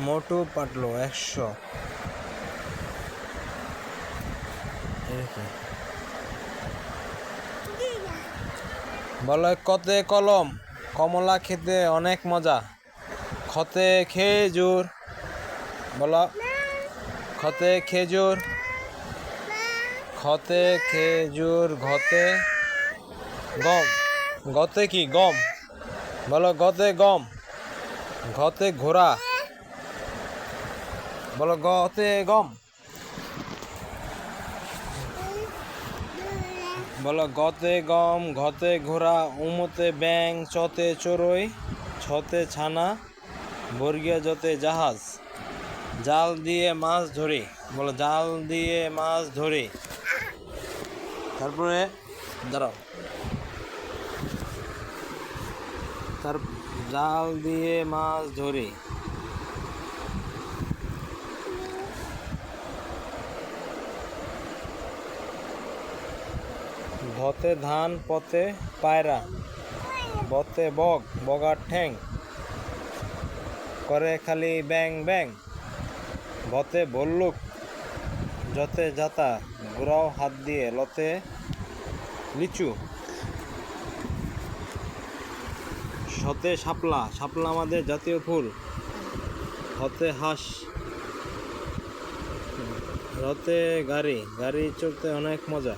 মোটু পাতলু 100। বলে কতে কলম, কমলা খেতে অনেক মজা। খতে খেজুর, বলো খতে খেজুর। খতে খেজুর, ঘতে গম। গতে কি গম, বলো গতে গম। ঘতে ঘোড়া, বলো গতে গম। বলো গতে গম, ঘতে ঘোড়া, উমতে ব্যাং, চতে চড়ুই, ছতে ছানা, বর্গীয় জতে জাহাজ। জাল দিয়ে মাছ ধরি, বলো জাল দিয়ে মাছ ধরি। তারপরে দাঁড়াও, তার জাল দিয়ে মাছ ধরি। ধতে ধান, পথে পায়রা, বতে বক, বগার ঠ্যাং, করে খালি ব্যাং ব্যাং। ভতে ভল্লুক, যতে যাতা, ঘোরাও হাত দিয়ে, লতে লিচু। শতে শাপলা, শাপলা আমাদের জাতীয় ফুল। হতে হাঁস, রতে গাড়ি, গাড়ি চড়তে অনেক মজা।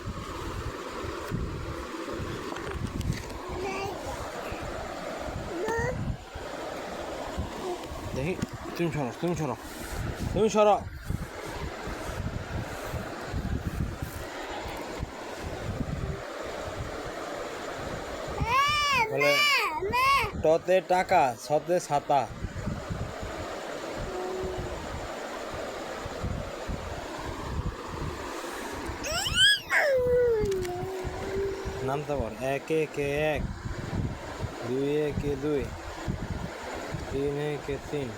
দেখি, তুমি সরো, তুমি সরো, তুমি সরো। বলে টতে টাকা, ছতে ছাতা। নামতে পার, একে কে এক, দুই একে দুই, তিন একে তিন।